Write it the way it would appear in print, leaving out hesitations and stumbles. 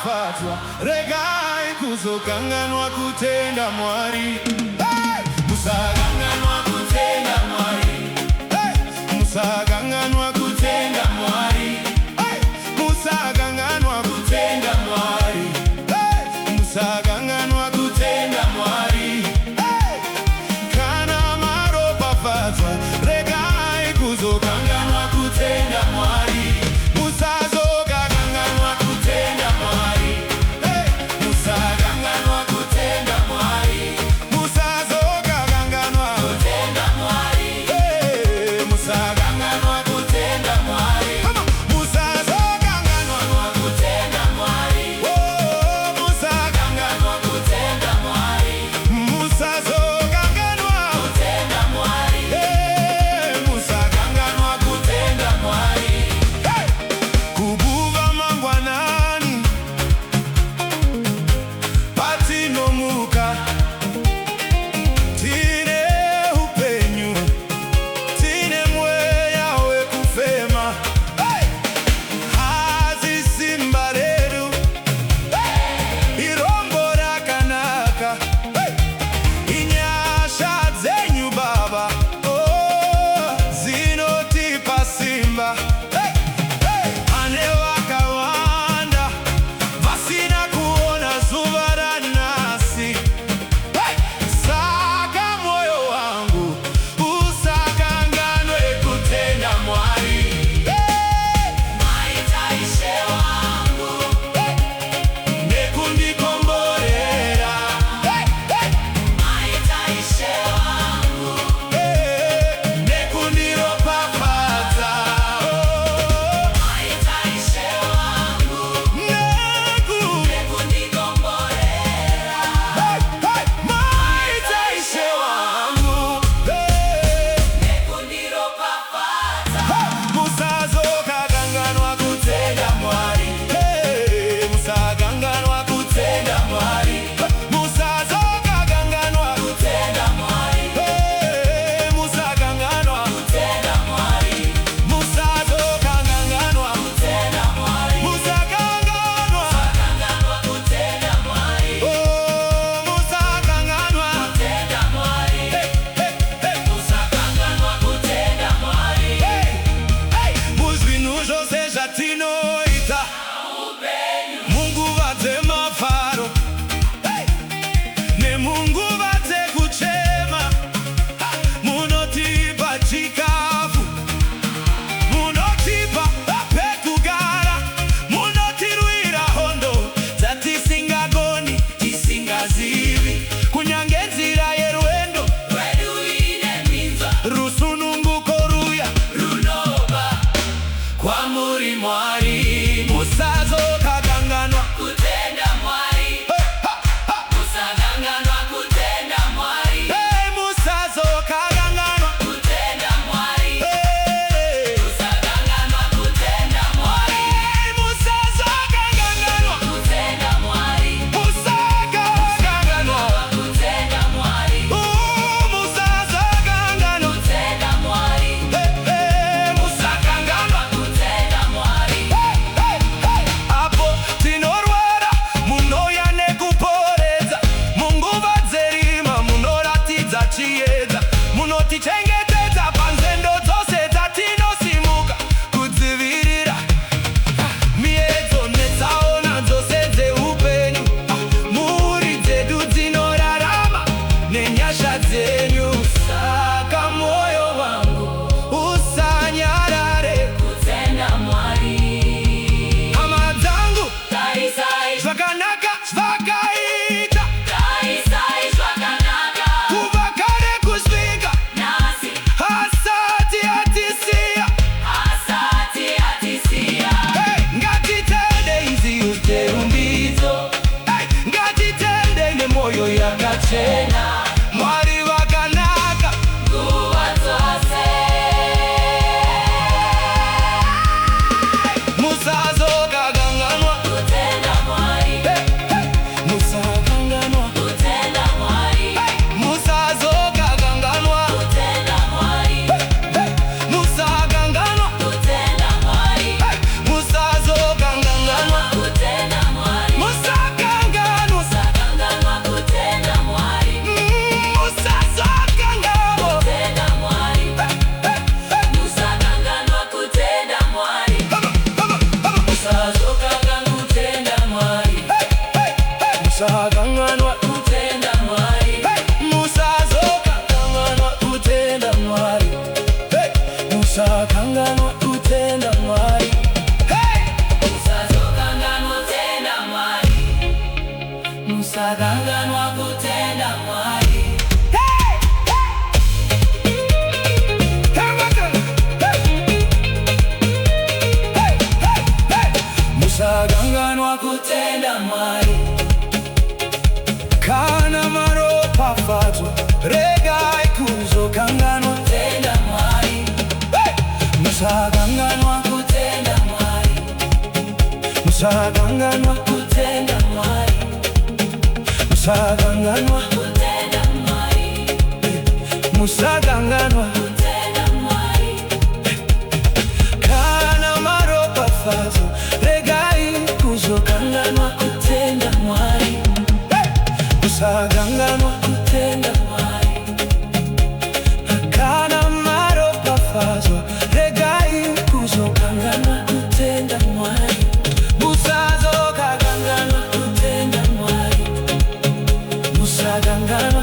bafatwa regai kuzokanganwa kutenda Mwari. Musakanganwa kutenda Mwari. Musakanganwa kutenda Mwari. Musakanganwa kutenda Mwari. Musakanganwa kutenda Mwari. Kana maro bafatwa regai kuzokanganwa kutenda Mwari. Musazokanganwa kutenda Mwari. Musakanganwa kutenda Mwari. Musazokanganwa kutenda Mwari. Musakanganwa kutenda Mwari. Musazokanganwa kutenda Mwari. Musakanganwa kutenda Mwari. Musazokanganwa kutenda Mwari. Musakanganwa kutenda Mwari. Kubuva mangwanani patinomuka tine upenyu tine mweya wekufema hazi simba redu irombo rakanaka inyasha dzenyu Baba zinotipa simba ane wakawanda vasina kuona zuva ranhasi. Saka moyo wangu usakanganwe kutenda Mwari. Maita Ishe wangu nekundikomborera. Maita Ishe wangu nekundiropafadza. Maita Ishe wangu nekundikomborera. Maita Ishe wangu nekundiropafadza. Musazokanganwa kutenda Mwari. Musakanganwa kutenda Mwari. Musazokanganwa kutenda Mwari. Musakanganwa kutenda Mwari. Musazokanganwa kutenda Mwari. Musakanganwa kutenda Mwari. Musakanganwa kutenda Mwari. Musakanganwa kutenda Mwari. Muzvinhu zvose zvatinoita munguva dzemafaro nemunguva dzekuchema munotipa chikafu, munotipa pekugara, munotirwira hondo dzatisingagoni tisingazivi. Kunyange nzira yerwendo rwedu ine minzwa, rusununguko ruya runobva kwamuri Mwari. Musazokanganwa kutenda Mwari. Musakanganwa kutenda Mwari. Musazokanganwa kutenda Mwari. Musakanganwa kutenda Mwari. Musazokanganwa kutenda Mwari. Musakanganwa kutenda Mwari. Musazokanganwa kutenda Mwari. Musakanganwa kutenda Mwari. Apo tinorwara munouya nekuporesa, munguva dzerima munoratidza chiedza, munotichengetedza panzendo dzose dzatinosimuka kudzivirira miedzo netsaona dzose dzeupenyu. Mhuri dzedu dzinorarama nenyasha dzenyu. Saka moyo wangu usanyarare kutenda Mwari. Hama dzangu zvakanaka zvakaita kubva kare kusvika asati atisiya. Ngatitende iziyo terumbidzo. Ngatitende nemoyo yakachena. Mwari vakanaka nguva dzose. Musazokanganwa kutenda Mwari. Musakanganwa kutenda Mwari. Musazokanganwa kutenda Mwari. Musakanganwa kutenda Mwari. Musazokanganwa kutenda Mwari. musaganganwa kutenda mwari. Musaganganwa kutenda mwari. Kana maropa fatwa regai kuzokanganwa Kutenda mwari. musaganganwa Kutenda mwari. musaganganwa Kutenda mwari. musaganganwa Kutenda mwari. musaganganwa Kutenda mwari. kana maropa fatwa regai kuzokanganwa Kutenda mwari. musaganganwa Kutenda mwari. kana maropa fatwa regai kuzokanganwa Kutenda mwari. musazokaganganwa Kutenda mwari. musaganganwa